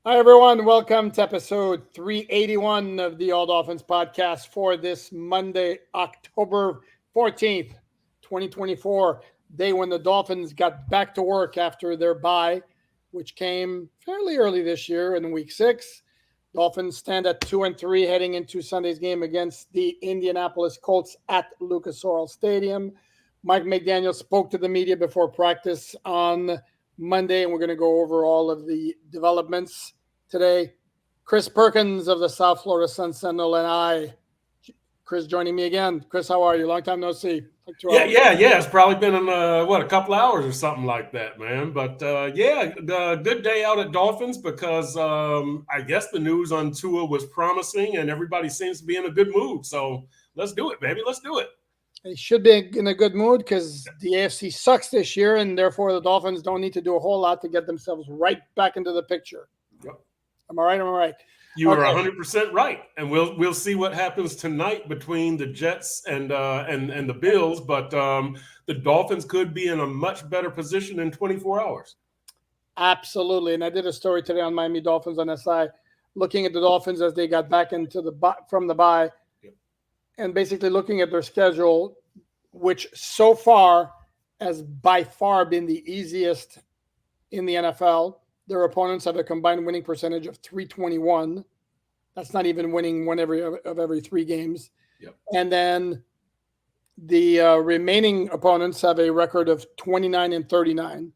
Hi, everyone. Welcome to episode 381 of the All Dolphins podcast for this Monday, October 14th, 2024, day when the Dolphins got back to work after their bye, which came fairly early this year in week six. Dolphins stand at 2-3 heading into Sunday's game against the Indianapolis Colts at Lucas Oil Stadium. Mike McDaniel spoke to the media before practice on Monday, and we're going to go over all of the developments today. Chris Perkins of the South Florida Sun Sentinel and I. Chris joining me again. Chris, how are you? Long time no see. Like 2 hours. Yeah. It's probably been a couple hours or something like that, man. But good day out at Dolphins because I guess the news on Tua was promising and everybody seems to be in a good mood. So let's do it, baby. Let's do it. They should be in a good mood because the AFC sucks this year, and therefore the Dolphins don't need to do a whole lot to get themselves right back into the picture. Yep. Am I right? Am I right? You are 100% right, and we'll see what happens tonight between the Jets and the Bills. But the Dolphins could be in a much better position in 24 hours. Absolutely, and I did a story today on Miami Dolphins on SI, looking at the Dolphins as they got back into from the bye, and basically looking at their schedule, which so far has by far been the easiest in the NFL. Their opponents have a combined winning percentage of 321. That's not even winning one of every three games. Yep. And then the remaining opponents have a record of 29-39.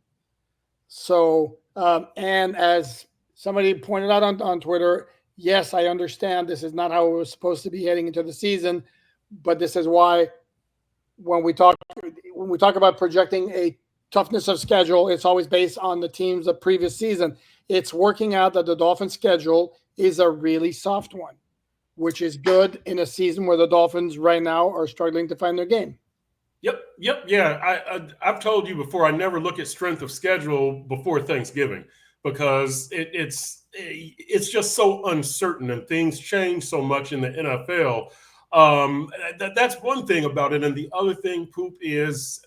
So, and as somebody pointed out on Twitter, yes, I understand this is not how it was supposed to be heading into the season, but this is why when we talk about projecting a toughness of schedule, it's always based on the teams of previous season. It's working out that the Dolphins' schedule is a really soft one, which is good in a season where the Dolphins right now are struggling to find their game. Yep. Yeah, I've told you before, I never look at strength of schedule before Thanksgiving because it's just so uncertain and things change so much in the NFL. That's one thing about it. And the other thing, Poop, is,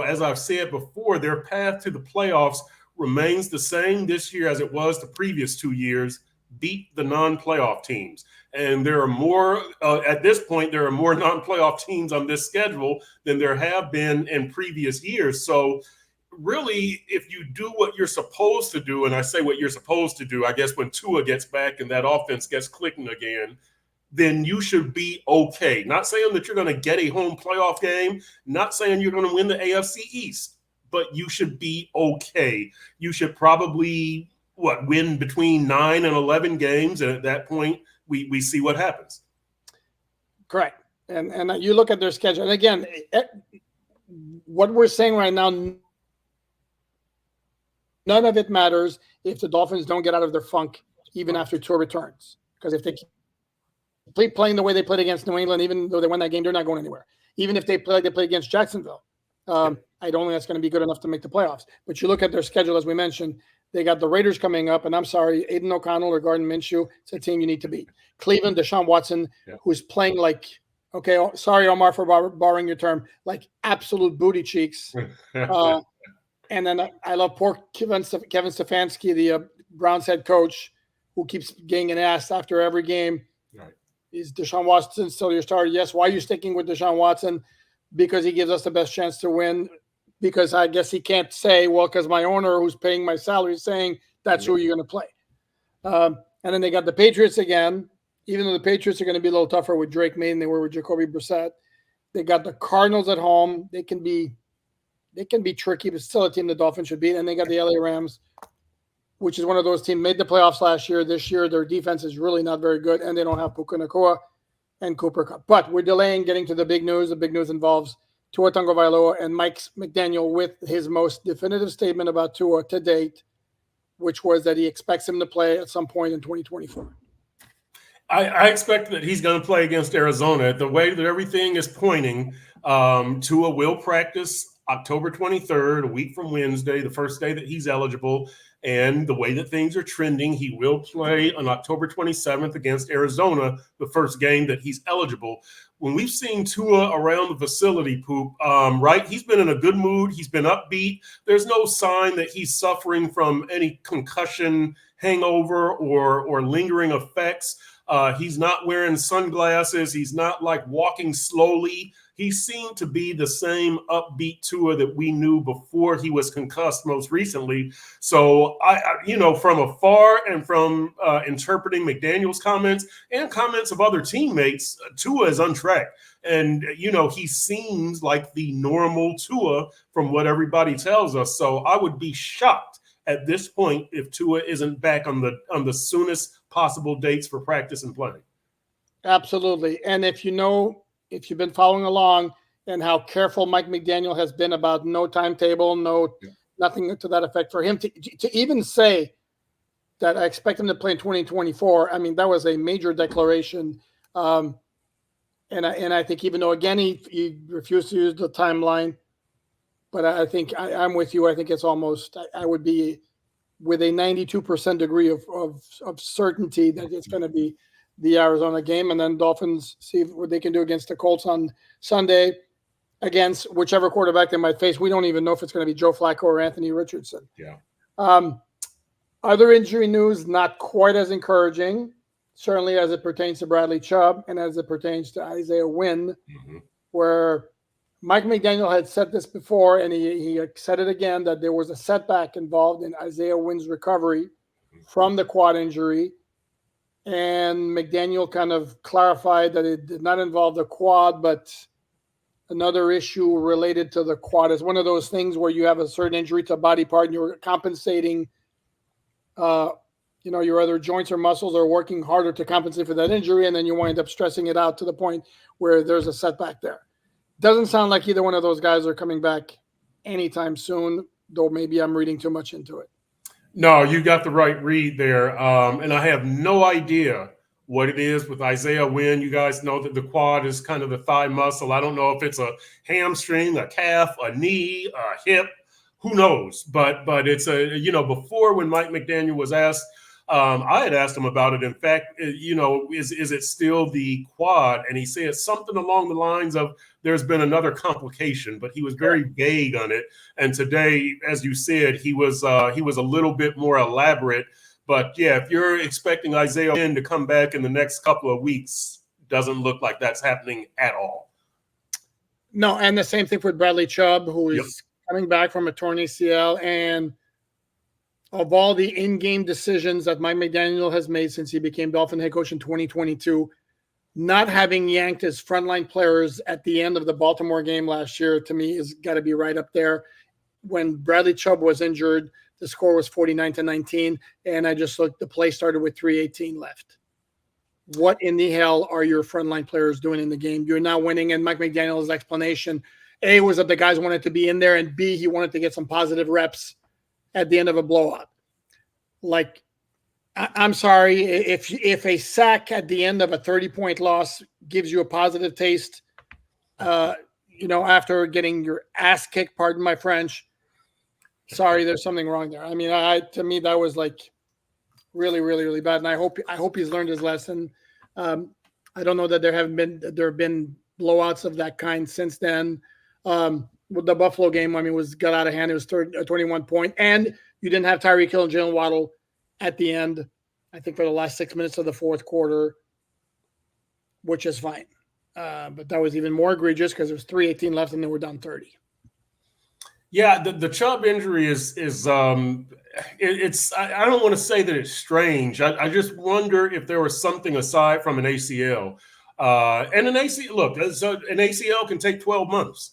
as I've said before, their path to the playoffs remains the same this year as it was the previous 2 years. Beat the non-playoff teams. And there are more, at this point, there are more non-playoff teams on this schedule than there have been in previous years. So really, if you do what you're supposed to do, and I say what you're supposed to do, I guess when Tua gets back and that offense gets clicking again, then you should be okay. Not saying that you're going to get a home playoff game, not saying you're going to win the AFC East, but you should be okay. You should probably win between 9 and 11 games, and at that point we see what happens. Correct. And you look at their schedule, and again, what we're saying right now, none of it matters if the Dolphins don't get out of their funk even after Tua returns, because if they keep playing the way they played against New England, even though they won that game, they're not going anywhere. Even if they play like they played against Jacksonville, I don't think that's going to be good enough to make the playoffs. But you look at their schedule, as we mentioned, they got the Raiders coming up, and I'm sorry, Aiden O'Connell or Gardner Minshew, it's a team you need to beat. Cleveland, Deshaun Watson, who's playing like, okay, sorry, Omar, for borrowing your term, like absolute booty cheeks. And then I love poor Kevin Stefanski, the Browns head coach, who keeps getting an ass after every game. Right. Is Deshaun Watson still your starter? Yes. Why are you sticking with Deshaun Watson? Because he gives us the best chance to win. Because I guess he can't say, well, because my owner who's paying my salary is saying that's who you're going to play. And then they got the Patriots again, even though the Patriots are going to be a little tougher with Drake May than they were with Jacoby Brissett. They got the Cardinals at home. They can be tricky, but still a team the Dolphins should beat. And they got the LA Rams, which is one of those teams made the playoffs last year. This year, their defense is really not very good, and they don't have Puka Nacua and Cooper Kupp. But we're delaying getting to the big news. The big news involves Tua Tagovailoa and Mike McDaniel with his most definitive statement about Tua to date, which was that he expects him to play at some point in 2024. I expect that he's going to play against Arizona. The way that everything is pointing, Tua will practice October 23rd, a week from Wednesday, the first day that he's eligible. And the way that things are trending, he will play on October 27th against Arizona, the first game that he's eligible. when we've seen Tua around the facility, right? He's been in a good mood. He's been upbeat. There's no sign that he's suffering from any concussion hangover or lingering effects. He's not wearing sunglasses. He's not like walking slowly. He seemed to be the same upbeat Tua that we knew before he was concussed most recently. So from afar and from interpreting McDaniel's comments and comments of other teammates, Tua is on track. And, he seems like the normal Tua from what everybody tells us. So I would be shocked at this point if Tua isn't back on the soonest possible dates for practice and playing. Absolutely. And if you've been following along and how careful Mike McDaniel has been about no timetable, nothing to that effect, for him to even say that I expect him to play in 2024, I mean, that was a major declaration. And I think even though, again, he refused to use the timeline, but I think I'm with you. I think it's almost, I would be with a 92% degree of certainty that it's going to be the Arizona game, and then Dolphins see what they can do against the Colts on Sunday against whichever quarterback they might face. We don't even know if it's going to be Joe Flacco or Anthony Richardson. Yeah. Other injury news, not quite as encouraging, certainly as it pertains to Bradley Chubb and as it pertains to Isaiah Wynn, where Mike McDaniel had said this before, and he said it again, that there was a setback involved in Isaiah Wynn's recovery from the quad injury. And McDaniel kind of clarified that it did not involve the quad, but another issue related to the quad. Is one of those things where you have a certain injury to a body part and you're compensating, your other joints or muscles are working harder to compensate for that injury, and then you wind up stressing it out to the point where there's a setback there. Doesn't sound like either one of those guys are coming back anytime soon, though maybe I'm reading too much into it. No, you got the right read there. And I have no idea what it is with Isaiah Wynn. You guys know that the quad is kind of the thigh muscle. I don't know if it's a hamstring, a calf, a knee, a hip, who knows? But it's before, when Mike McDaniel was asked, I had asked him about it. In fact, is it still the quad? And he said something along the lines of, there's been another complication, but he was very vague on it. And today, as you said, he was a little bit more elaborate. But yeah, if you're expecting Isaiah Wynn to come back in the next couple of weeks, doesn't look like that's happening at all. No, and the same thing with Bradley Chubb, who is coming back from a torn ACL. And of all the in-game decisions that Mike McDaniel has made since he became Dolphin head coach in 2022, not having yanked his frontline players at the end of the Baltimore game last year, to me, has got to be right up there. When Bradley Chubb was injured, the score was 49-19, and I just looked, the play started with 3:18 left. What in the hell are your frontline players doing in the game? You're not winning, and Mike McDaniel's explanation, A, was that the guys wanted to be in there, and B, he wanted to get some positive reps at the end of a blowout. Like, I'm sorry, if a sack at the end of a 30-point loss gives you a positive taste, after getting your ass kicked, pardon my French, sorry, there's something wrong there. I mean, to me, that was like really, really, really bad. And I hope he's learned his lesson. I don't know that there have been blowouts of that kind since then. With the Buffalo game, I mean, got out of hand. It was 21 point, and you didn't have Tyreek Hill and Jalen Waddle at the end, I think, for the last 6 minutes of the fourth quarter, which is fine. But that was even more egregious because there was 3:18 left and they were down 30. Yeah, the Chubb injury is it's I don't want to say that it's strange. I just wonder if there was something aside from an ACL. And an ACL, look, so an ACL can take 12 months.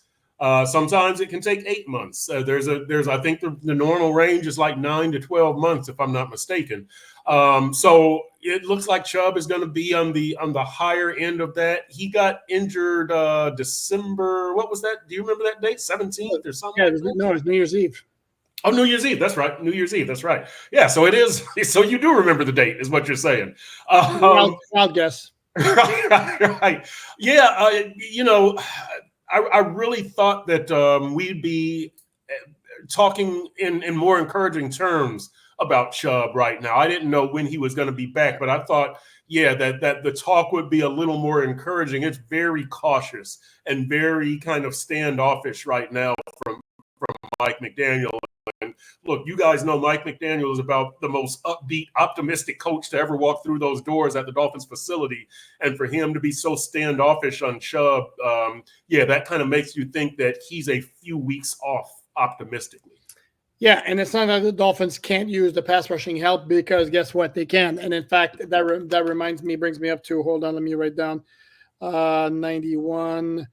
Sometimes it can take 8 months. I think the normal range is like 9 to 12 months, if I'm not mistaken. So it looks like Chubb is going to be on the higher end of that. He got injured December. What was that? Do you remember that date? 17th or something? Yeah, no, it was New Year's Eve. Oh, New Year's Eve. That's right. New Year's Eve. That's right. Yeah. So it is. So you do remember the date, is what you're saying. Wild guess. Right. Yeah. I really thought that we'd be talking in more encouraging terms about Chubb right now. I didn't know when he was going to be back, but I thought, yeah, that the talk would be a little more encouraging. It's very cautious and very kind of standoffish right now from Mike McDaniel. And look, you guys know Mike McDaniel is about the most upbeat, optimistic coach to ever walk through those doors at the Dolphins facility. And for him to be so standoffish on Chubb, yeah, that kind of makes you think that he's a few weeks off optimistically. Yeah, and it's not that the Dolphins can't use the pass rushing help, because guess what? They can. And in fact, that reminds me, brings me up to, hold on, let me write down, 91,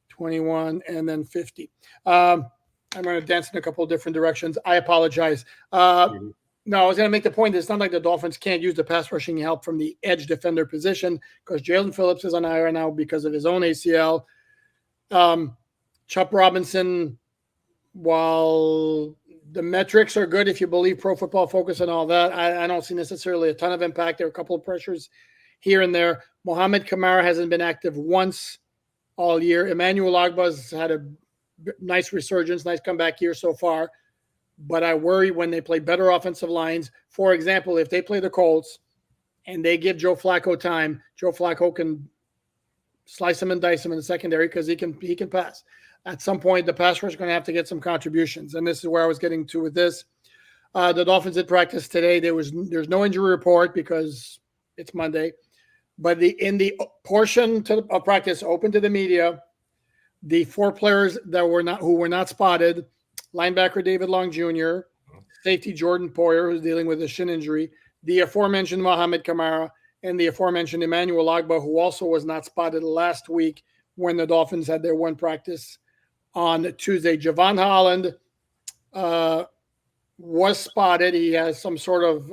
21, and then 50. I'm going to dance in a couple of different directions. I apologize. No, I was going to make the point that it's not like the Dolphins can't use the pass rushing help from the edge defender position, because Jalen Phillips is on IR now because of his own ACL. Chubb Robinson, while the metrics are good if you believe Pro Football Focus and all that, I don't see necessarily a ton of impact. There are a couple of pressures here and there. Mohamed Kamara hasn't been active once all year. Emmanuel Ogbah's had a nice resurgence, nice comeback here so far. But I worry when they play better offensive lines. For example, if they play the Colts and they give Joe Flacco time, Joe Flacco can slice him and dice him in the secondary because he can pass. At some point, the pass rush is going to have to get some contributions. And this is where I was getting to with this. The Dolphins did practice today. There's no injury report because it's Monday. But in the portion of practice open to the media, the 4 players that who were not spotted: linebacker David Long Jr., safety Jordan Poyer, who's dealing with a shin injury, the aforementioned Mohamed Kamara, and the aforementioned Emmanuel Ogbah, who also was not spotted last week when the Dolphins had their one practice on Tuesday. Javon Holland was spotted. He has some sort of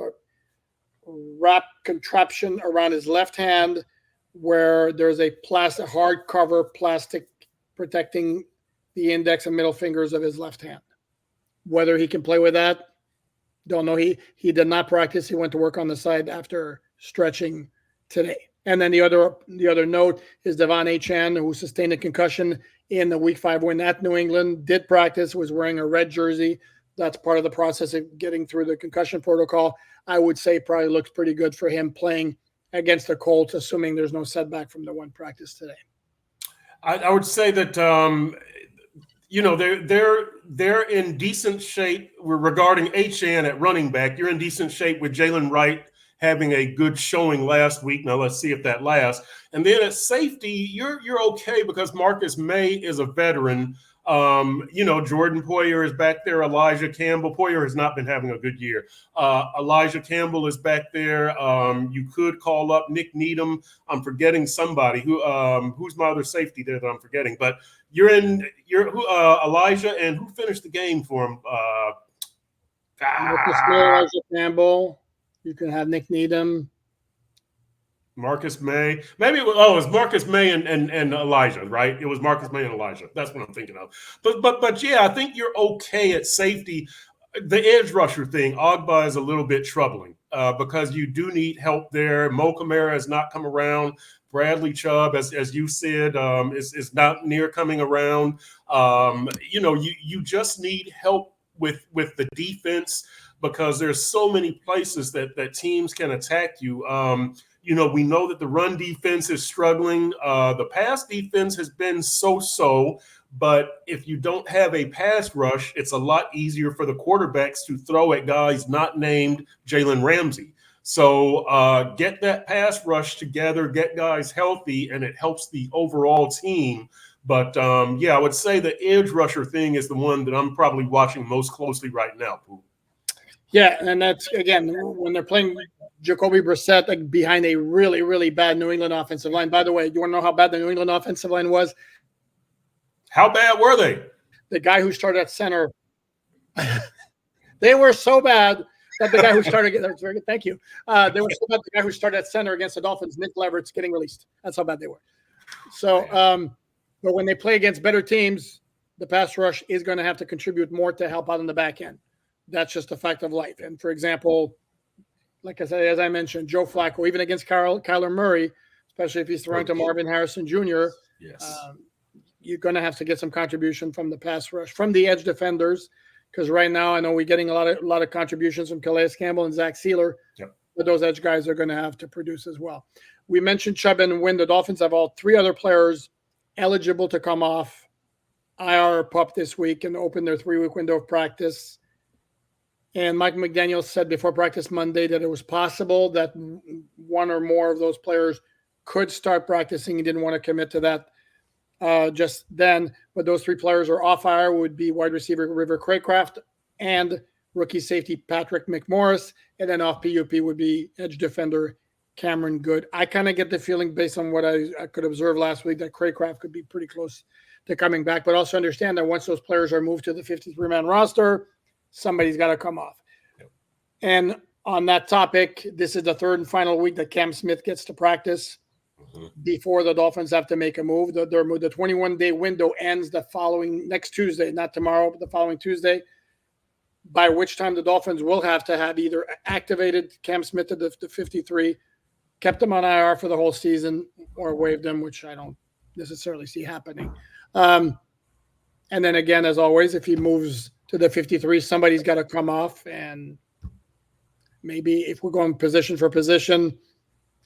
wrap contraption around his left hand where there's a plastic hardcover plastic protecting the index and middle fingers of his left hand. Whether he can play with that, don't know. He did not practice. He went to work on the side after stretching today. And then the other note is Devon Achane, who sustained a concussion in the Week 5 win at New England, did practice, was wearing a red jersey. That's part of the process of getting through the concussion protocol. I would say probably looks pretty good for him playing against the Colts, assuming there's no setback from the one practice today. I would say that they're in decent shape regarding Achane at running back. You're in decent shape with Jalen Wright having a good showing last week. Now let's see if that lasts. And then at safety, you're okay because Marcus May is a veteran. Jordan Poyer is back there. Elijah Campbell. Poyer has not been having a good year. Elijah Campbell is back there. You could call up Nick Needham. I'm forgetting somebody who's my other safety there that I'm forgetting. But you're Elijah, and who finished the game for him? Elijah Campbell. You can have Nick Needham. Marcus May. Maybe it was Marcus May and Elijah, right? It was Marcus May and Elijah. That's what I'm thinking of. But yeah, I think you're okay at safety. The edge rusher thing, Ogbah, is a little bit troubling because you do need help there. Mo Kamara has not come around. Bradley Chubb, as you said, is not near coming around. You just need help with the defense because there's so many places that teams can attack you. We know that the run defense is struggling. The pass defense has been so-so, but if you don't have a pass rush, it's a lot easier for the quarterbacks to throw at guys not named Jalen Ramsey. So get that pass rush together, get guys healthy, and it helps the overall team. But, I would say the edge rusher thing is the one that I'm probably watching most closely right now, Pooh. Yeah, and that's, again, when they're playing Jacoby Brissett behind a really, really bad New England offensive line. By the way, you want to know how bad the New England offensive line was? How bad were they? The guy who started at center. They were so bad that the guy who started – that's very good. Thank you. They were so bad the guy who started at center against the Dolphins, Nick Levert's getting released. That's how bad they were. So, but when they play against better teams, the pass rush is going to have to contribute more to help out on the back end. That's just a fact of life. And for example, like I said, as I mentioned, Joe Flacco, even against Kyler Murray, especially if he's throwing to Marvin Harrison Jr., yes, you're going to have to get some contribution from the pass rush, from the edge defenders. because right now I know we're getting a lot of contributions from Calais Campbell and Zach Sealer, Yep. but those edge guys are going to have to produce as well. We mentioned Chubb and Wynn. The Dolphins have all three other players eligible to come off IR PUP this week and open their 3-week window of practice. And Mike McDaniel said before practice Monday that it was possible that one or more of those players could start practicing. He didn't want to commit to that just then. But those three players are off IR would be wide receiver River Craycraft and rookie safety Patrick McMorris. And then off PUP would be edge defender Cameron Good. I kind of get the feeling based on what I could observe last week that Craycraft could be pretty close to coming back. But also understand that once those players are moved to the 53-man roster, somebody's got to come off. Yep. And on that topic, this is the third and final week that Cam Smith gets to practice before the Dolphins have to make a move. The 21-day window ends the following next Tuesday, not tomorrow, but the following Tuesday, by which time the Dolphins will have to have either activated Cam Smith to the 53, kept him on IR for the whole season, or waived him, which I don't necessarily see happening. And then again, as always, if he moves to the 53, somebody's got to come off. And maybe if we're going position for position,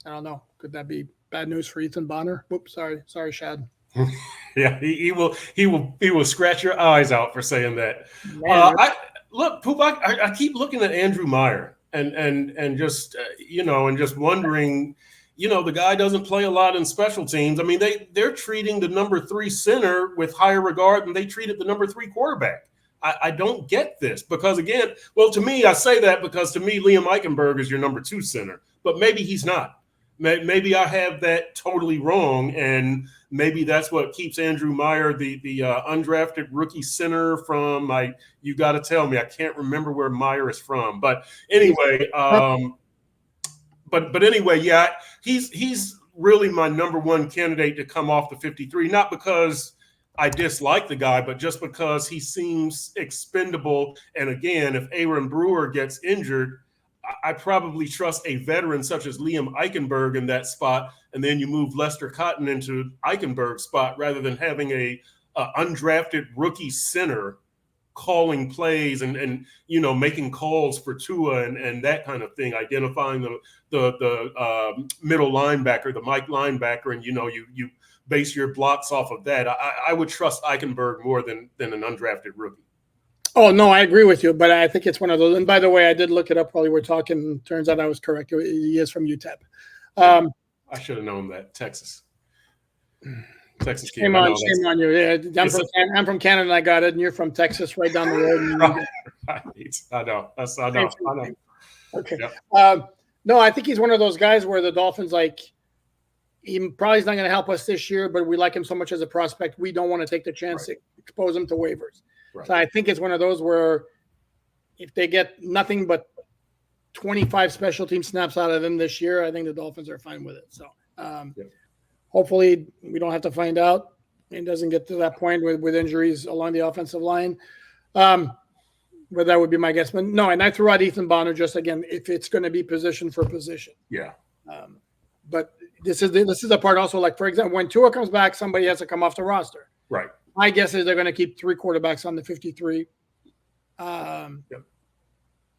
I don't know. Could that be bad news for Ethan Bonner? Whoops, sorry, Shad. Yeah, he will scratch your eyes out for saying that. I keep looking at Andrew Meyer and just and just wondering. The guy doesn't play a lot in special teams. I mean, they're treating the number 3 center with higher regard than they treated the number 3 quarterback. I don't get this because, again, to me, I say that because to me, Liam Eichenberg is your number 2 center, but maybe he's not. Maybe I have that totally wrong, and maybe that's what keeps Andrew Meyer, the undrafted rookie center from, you got to tell me, I can't remember where Meyer is from. But anyway, But anyway, yeah, he's really my number 1 candidate to come off the 53, not because I dislike the guy, but just because he seems expendable. And again, if Aaron Brewer gets injured, I probably trust a veteran such as Liam Eichenberg in that spot, and then you move Lester Cotton into Eichenberg's spot rather than having a undrafted rookie center calling plays and making calls for Tua and that kind of thing, identifying the middle linebacker, the Mike linebacker, and you base your blocks off of that. I would trust Eichenberg more than an undrafted rookie. Oh no, I agree with you, but I think it's one of those. And by the way, I did look it up while we were talking. Turns out I was correct. He is from UTEP. I should have known that. Texas kid. Shame on you. Yeah, I'm from Canada and I got it, and you're from Texas, right down the road. Right. I know. I know. Okay. Yep. No, I think he's one of those guys where the Dolphins, he probably is not going to help us this year, but we like him so much as a prospect, we don't want to take the chance to expose him to waivers. Right. So I think it's one of those where if they get nothing but 25 special team snaps out of him this year, I think the Dolphins are fine with it. So hopefully we don't have to find out. It doesn't get to that point with injuries along the offensive line. But that would be my guess. But no, and I threw out Ethan Bonner just, again, if it's going to be position for position. Yeah. But this is the part also, for example, when Tua comes back, somebody has to come off the roster. Right. My guess is they're going to keep 3 quarterbacks on the 53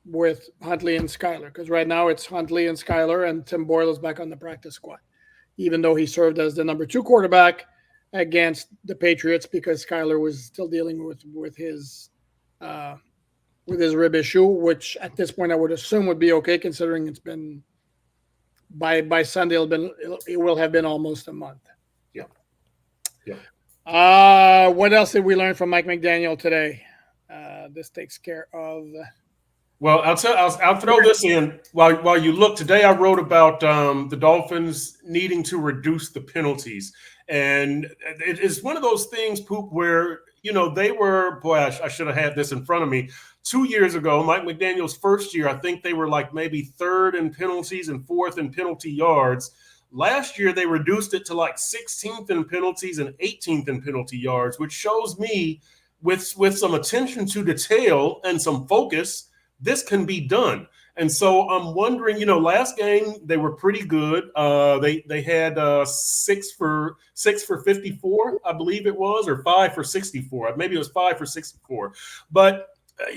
with Huntley and Skyler, because right now it's Huntley and Skyler, and Tim Boyle is back on the practice squad, even though he served as the number 2 quarterback against the Patriots because Skyler was still dealing with his rib issue, which at this point I would assume would be okay, considering it's been by Sunday it will have been almost a month. What else did we learn from Mike McDaniel today? This takes care of. Well, I'll throw this in while you look. Today I wrote about the Dolphins needing to reduce the penalties, and it is one of those things, Poop, where they were. Boy, I should have had this in front of me. 2 years ago, Mike McDaniel's first year, I think they were maybe 3rd in penalties and 4th in penalty yards. Last year, they reduced it to 16th in penalties and 18th in penalty yards, which shows me with some attention to detail and some focus, this can be done. And so I'm wondering, last game they were pretty good. They had 6 for 54, I believe it was, or 5 for 64. Maybe it was 5 for 64. But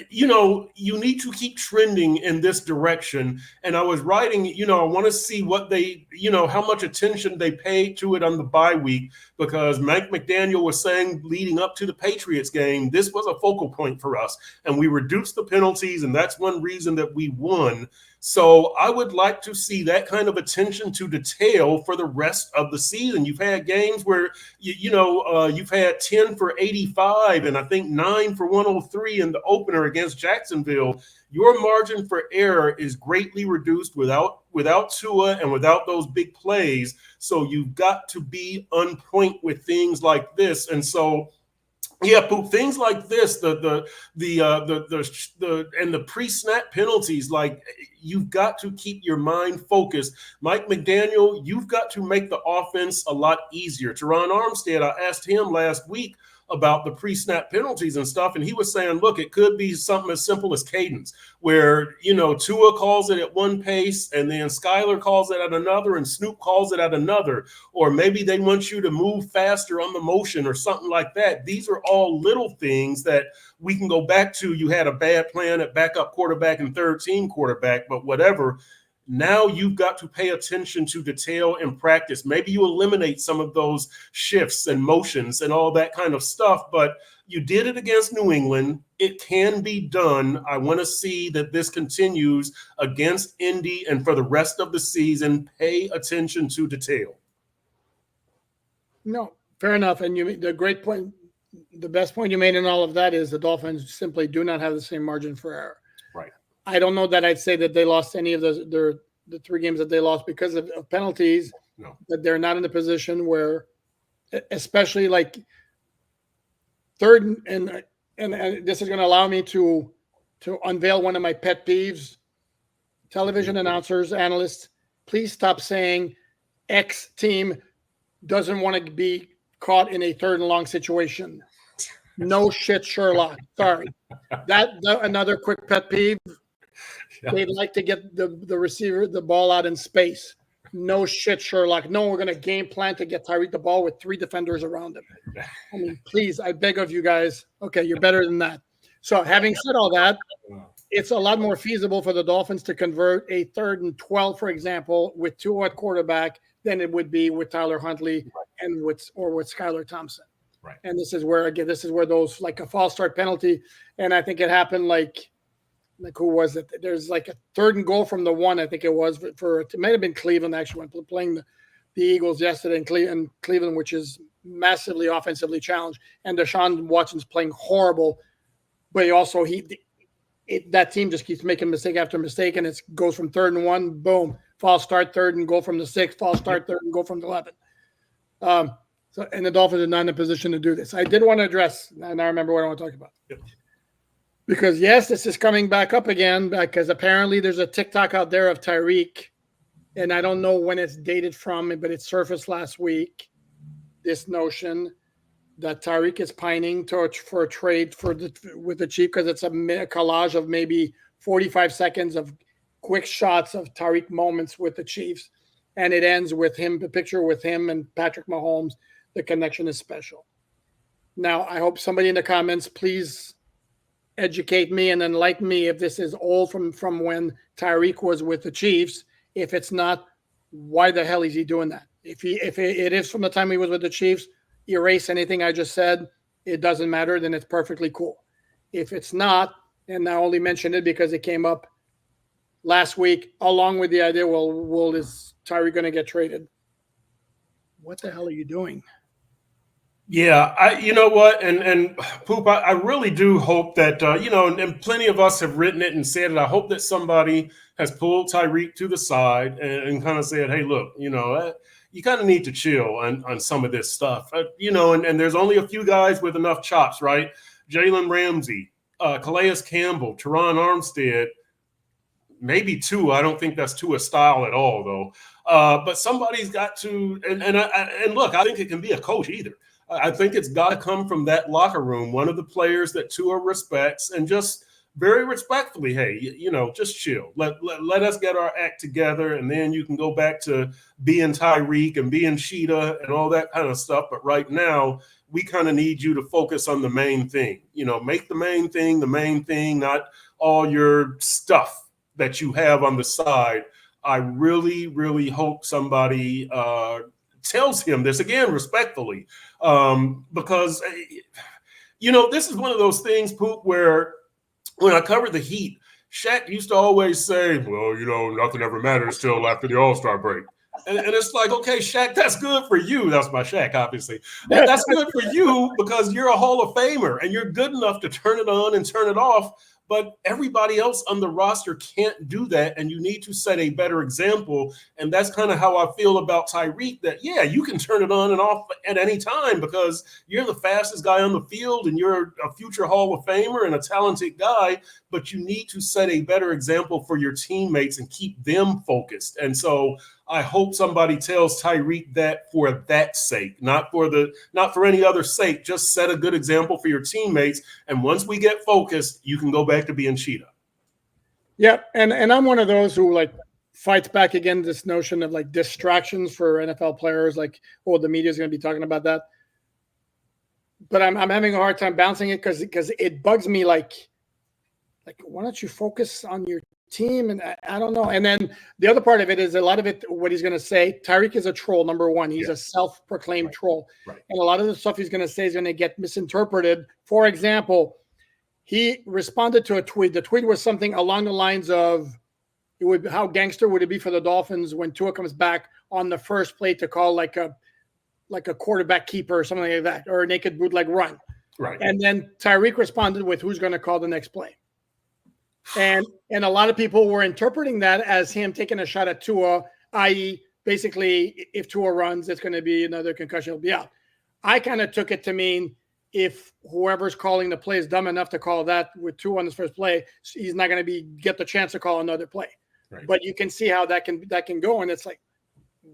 you need to keep trending in this direction. And I was writing, I want to see what they, how much attention they paid to it on the bye week, because Mike McDaniel was saying leading up to the Patriots game, this was a focal point for us. And we reduced the penalties, and that's one reason that we won. So I would like to see that kind of attention to detail for the rest of the season. You've had games where, you've had 10 for 85 and I think 9 for 103 in the opener against Jacksonville. Your margin for error is greatly reduced without Tua and without those big plays. So you've got to be on point with things like this. And so, yeah, Poop, things like this, the pre-snap penalties, like, you've got to keep your mind focused. Mike McDaniel, you've got to make the offense a lot easier. Teron Armstead, I asked him last week about the pre-snap penalties and stuff, and he was saying, look, it could be something as simple as cadence, where, Tua calls it at one pace, and then Skylar calls it at another, and Snoop calls it at another, or maybe they want you to move faster on the motion or something like that. These are all little things that we can go back to. You had a bad plan at backup quarterback and third team quarterback, but whatever. Now you've got to pay attention to detail in practice. Maybe you eliminate some of those shifts and motions and all that kind of stuff, but you did it against New England. It can be done. I want to see that this continues against Indy, and for the rest of the season, pay attention to detail. No, fair enough. And the great point, the best point you made in all of that is the Dolphins simply do not have the same margin for error. Right. I don't know that I'd say that they lost any of the 3 games that they lost because of penalties. No. That they're not in a position where, especially like third and this is going to allow me to unveil one of my pet peeves. Television announcers, analysts, please stop saying X team doesn't want to be caught in a third and long situation. No shit, Sherlock. Sorry. That another quick pet peeve. Yeah. They'd like to get the receiver, the ball out in space. No shit, Sherlock. No, we're going to game plan to get Tyreek the ball with 3 defenders around him. I mean, please, I beg of you guys. Okay, you're better than that. So having said all that, it's a lot more feasible for the Dolphins to convert a 3rd and 12, for example, with Tua at quarterback than it would be with Tyler Huntley and with Skylar Thompson. Right. And this is where those, like a false start penalty, and I think it happened like who was it? There's like a 3rd and goal from the 1, I think it was it might have been Cleveland actually when playing the Eagles yesterday in Cleveland, which is massively offensively challenged, and Deshaun Watson's playing horrible, but that team just keeps making mistake after mistake, and it goes from 3rd and 1, boom, false start 3rd and goal from the 6, false start 3rd and goal from the 11. So, and the Dolphins are not in a position to do this. I did want to address, and I remember what I want to talk about. Yep. Because, yes, this is coming back up again, because apparently there's a TikTok out there of Tyreek, and I don't know when it's dated from, but it surfaced last week, this notion that Tyreek is pining for a trade with the Chiefs because it's a collage of maybe 45 seconds of quick shots of Tyreek moments with the Chiefs, and it ends with him, the picture with him and Patrick Mahomes. The connection is special. Now, I hope somebody in the comments, please educate me and enlighten me if this is old from when Tyreek was with the Chiefs. If it's not, why the hell is he doing that? If it is from the time he was with the Chiefs, erase anything I just said. It doesn't matter. Then it's perfectly cool. If it's not, and I only mentioned it because it came up last week, along with the idea, well, is Tyreek going to get traded? What the hell are you doing? Yeah, you know what, and Poop, I really do hope that, and plenty of us have written it and said it. I hope that somebody has pulled Tyreek to the side and kind of said, hey, look, you kind of need to chill on some of this stuff, and there's only a few guys with enough chops, right? Jalen Ramsey, Calais Campbell, Teron Armstead, maybe 2. I don't think that's Tua's style at all, though. But somebody's got to, and look, I think it can be a coach either. I think it's got to come from that locker room, one of the players that Tua respects, and just very respectfully, hey, just chill. Let us get our act together, and then you can go back to being Tyreek and being Sheeta and all that kind of stuff. But right now, we kind of need you to focus on the main thing. Make the main thing, not all your stuff that you have on the side. I really, really hope somebody tells him this again respectfully, because this is one of those things, Poop, where when I covered the Heat, Shaq used to always say, well, nothing ever matters till after the All-Star break. And it's like, okay, Shaq, that's good for you. That's my Shaq, obviously. That's good for you because you're a Hall of Famer and you're good enough to turn it on and turn it off. But everybody else on the roster can't do that, and you need to set a better example. And that's kind of how I feel about Tyreek, that, yeah, you can turn it on and off at any time because you're the fastest guy on the field and you're a future Hall of Famer and a talented guy, but you need to set a better example for your teammates and keep them focused. And so I hope somebody tells Tyreek that for that sake, not for any other sake. Just set a good example for your teammates. And once we get focused, you can go back to being Cheetah. Yeah. And I'm one of those who fights back against this notion of distractions for NFL players. The media is going to be talking about that. But I'm having a hard time bouncing it because it bugs me. Why don't you focus on your team? And I don't know. And then the other part of it is a lot of it, what he's going to say, Tyreek is a troll, number one. He's a self-proclaimed troll. Right. And a lot of the stuff he's going to say is going to get misinterpreted. For example, he responded to a tweet. The tweet was something along the lines of, how gangster would it be for the Dolphins when Tua comes back on the first play to call like a quarterback keeper or something like that, or a naked bootleg run. Right. And then Tyreek responded with, who's going to call the next play? And a lot of people were interpreting that as him taking a shot at Tua, i.e., basically, if Tua runs, it's going to be another concussion. He'll be out. I kind of took it to mean if whoever's calling the play is dumb enough to call that with Tua on his first play, he's not going to get the chance to call another play. Right. But you can see how that can go, and it's like,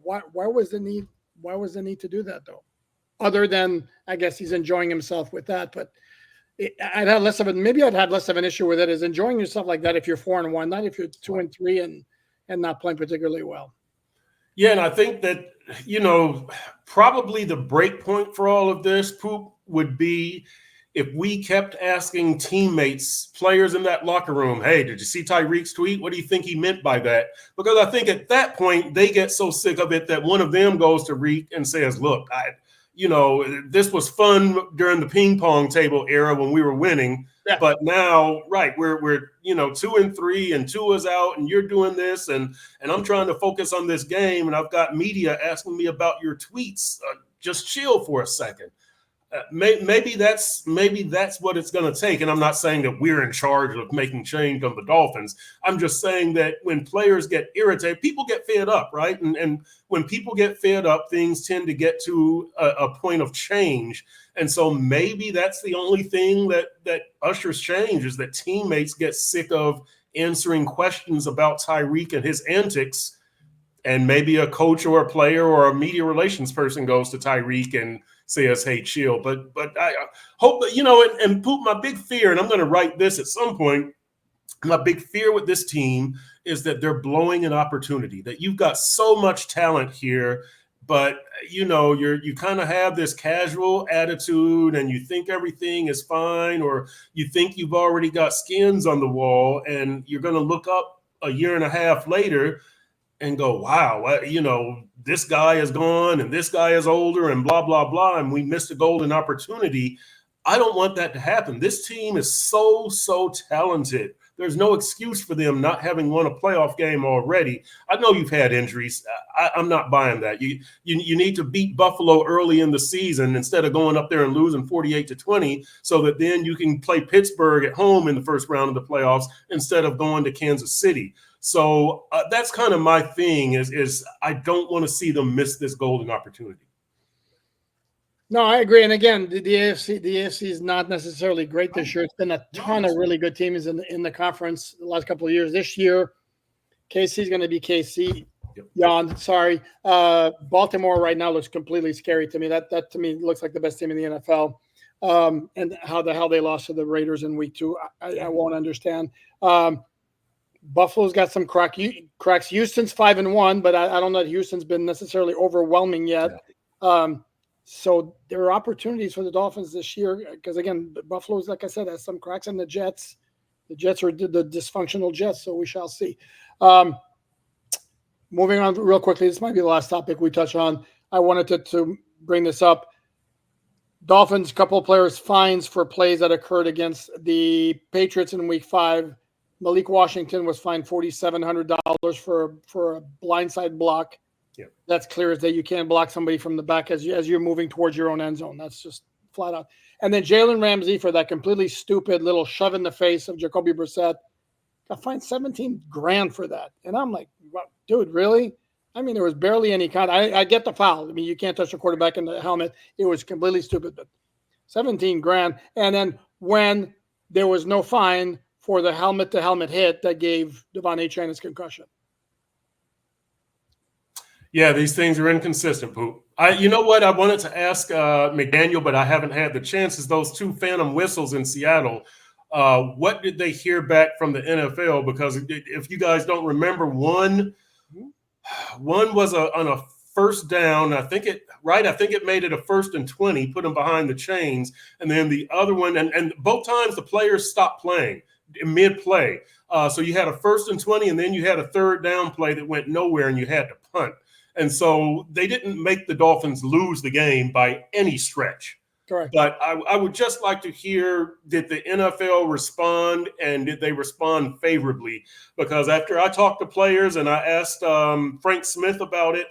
why was the need? Why was the need to do that though? Other than I guess he's enjoying himself with that, but. I'd have less of it. Maybe I'd have less of an issue with it is enjoying yourself like that if you're 4-1, not if you're 2-3 and not playing particularly well. Yeah, and I think that probably the break point for all of this, Poop, would be if we kept asking teammates, players in that locker room, hey, did you see Tyreek's tweet? What do you think he meant by that? Because I think at that point they get so sick of it that one of them goes to Reek and says, look, this was fun during the ping pong table era when we were winning, but now, right, we're 2-3 and Tua's out and you're doing this and I'm trying to focus on this game and I've got media asking me about your tweets. Just chill for a second. Maybe that's what it's going to take. And I'm not saying that we're in charge of making change on the Dolphins. I'm just saying that when players get irritated, people get fed up, right? And when people get fed up, things tend to get to a point of change. And so maybe that's the only thing that ushers change is that teammates get sick of answering questions about Tyreek and his antics. And maybe a coach or a player or a media relations person goes to Tyreek and says, hey, chill. But I hope that, and Poop, my big fear, and I'm going to write this at some point, my big fear with this team is that they're blowing an opportunity, that you've got so much talent here, but, you kind of have this casual attitude and you think everything is fine, or you think you've already got skins on the wall and you're going to look up a year and a half later and go, wow, this guy is gone and this guy is older and blah, blah, blah, and we missed a golden opportunity. I don't want that to happen. This team is so talented. There's no excuse for them not having won a playoff game already. I know you've had injuries. I'm not buying that. You need to beat Buffalo early in the season instead of going up there and losing 48-20 so that then you can play Pittsburgh at home in the first round of the playoffs instead of going to Kansas City. So that's kind of my thing is I don't want to see them miss this golden opportunity. No, I agree. And again, the AFC is not necessarily great this year. It's been a ton of really good teams in the conference the last couple of years. This year, KC is going to be KC. Yep. Yawn, sorry. Baltimore right now looks completely scary to me. That to me looks like the best team in the NFL. And how the hell they lost to the Raiders in week 2, I won't understand. Buffalo's got some cracks. Houston's 5-1, but I don't know that Houston's been necessarily overwhelming yet. So there are opportunities for the Dolphins this year because, again, the Buffalo's, like I said, has some cracks, and the Jets are the dysfunctional Jets, so we shall see. Moving on real quickly, this might be the last topic we touch on. I wanted to bring this up. Dolphins, couple of players fines for plays that occurred against the Patriots in Week 5. Malik Washington was fined $4,700 for a blindside block. Yep. That's clear as day. You can't block somebody from the back as you're moving towards your own end zone. That's just flat out. And then Jalen Ramsey for that completely stupid little shove in the face of Jacoby Brissett. got fined $17,000 for that. And I'm like, dude, really? I mean, there was barely any kind. I get the foul. I mean, you can't touch a quarterback in the helmet. It was completely stupid, but $17,000. And then when there was no fine for the helmet-to-helmet hit that gave Devon Achane his concussion. Yeah, these things are inconsistent, Poop. You know what? I wanted to ask McDaniel, but I haven't had the chances. Those two phantom whistles in Seattle, what did they hear back from the NFL? Because if you guys don't remember, one was on a first down. I think it made it a 1st and 20, put them behind the chains. And then the other one, and both times the players stopped playing mid-play. So you had a 1st and 20, and then you had a 3rd down play that went nowhere, and you had to punt. And so they didn't make the Dolphins lose the game by any stretch. Correct. But I would just like to hear, did the NFL respond, and did they respond favorably? Because after I talked to players and I asked Frank Smith about it,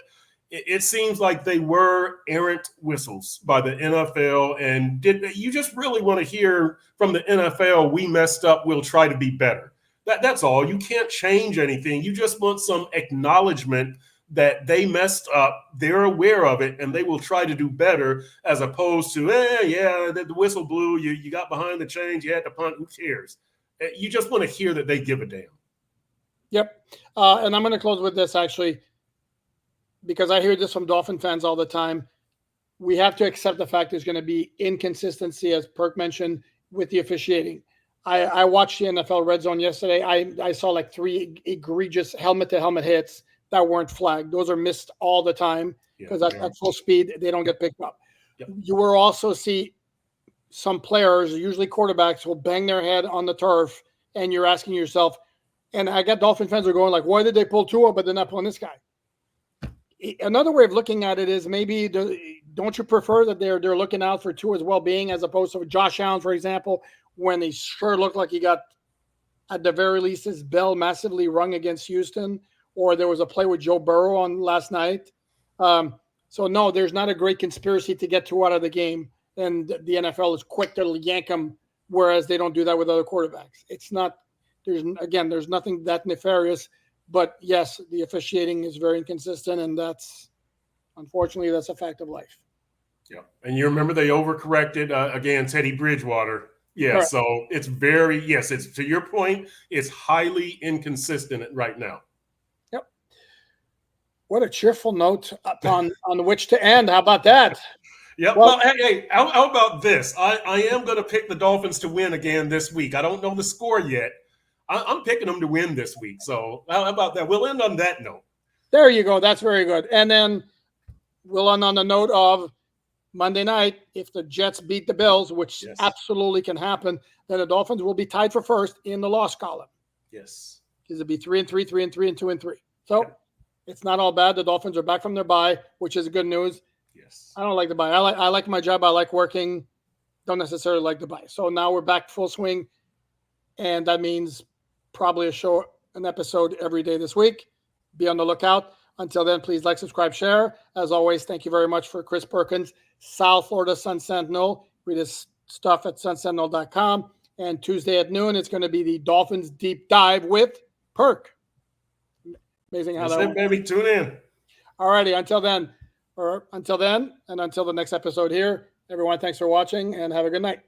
it seems like they were errant whistles by the NFL. And you just really want to hear from the NFL, we messed up, we'll try to be better. That's all. You can't change anything. You just want some acknowledgement that they messed up, they're aware of it, and they will try to do better, as opposed to, the whistle blew, you got behind the chains, you had to punt, who cares? You just want to hear that they give a damn. Yep. And I'm going to close with this, actually, because I hear this from Dolphin fans all the time. We have to accept the fact there's going to be inconsistency, as Perk mentioned, with the officiating. I watched the NFL Red Zone yesterday. I saw like 3 egregious helmet-to-helmet hits that weren't flagged. Those are missed all the time because at full speed, they don't get picked up. Yep. You will also see some players, usually quarterbacks, will bang their head on the turf, and you're asking yourself, and I got Dolphin fans are going like, why did they pull Tua, but they're not pulling this guy? Another way of looking at it is maybe don't you prefer that they're looking out for Tua's well-being as opposed to Josh Allen, for example, when he sure looked like he got, at the very least, his bell massively rung against Houston, or there was a play with Joe Burrow on last night. So, no, there's not a great conspiracy to get Tua out of the game, and the NFL is quick to yank him, whereas they don't do that with other quarterbacks. It's not – there's nothing that nefarious, but, yes, the officiating is very inconsistent, and unfortunately, that's a fact of life. Yeah, and you remember they overcorrected, again, Teddy Bridgewater. Yeah, Correct. So it's it's to your point, it's highly inconsistent right now. Yep. What a cheerful note on which to end. How about that? Yeah. Well, hey, how about this? I am going to pick the Dolphins to win again this week. I don't know the score yet. I'm picking them to win this week. So how about that? We'll end on that note. There you go. That's very good. And then we'll end on the note of Monday night, if the Jets beat the Bills, which absolutely can happen, then the Dolphins will be tied for first in the loss column. Yes. Because it'll be 3-3, 3-3, and 2-3. So it's not all bad. The Dolphins are back from their bye, which is good news. Yes. I don't like the bye. I like my job. I like working. Don't necessarily like the bye. So now we're back full swing, and that means probably an episode every day this week. Be on the lookout. Until then, please like, subscribe, share. As always, thank you very much for Chris Perkins, South Florida Sun Sentinel. Read his stuff at sunsentinel.com. And Tuesday at noon, it's going to be the Dolphins Deep Dive with Perk. Amazing how that went. Baby, tune in. All righty. Until then, and until the next episode here, everyone, thanks for watching and have a good night.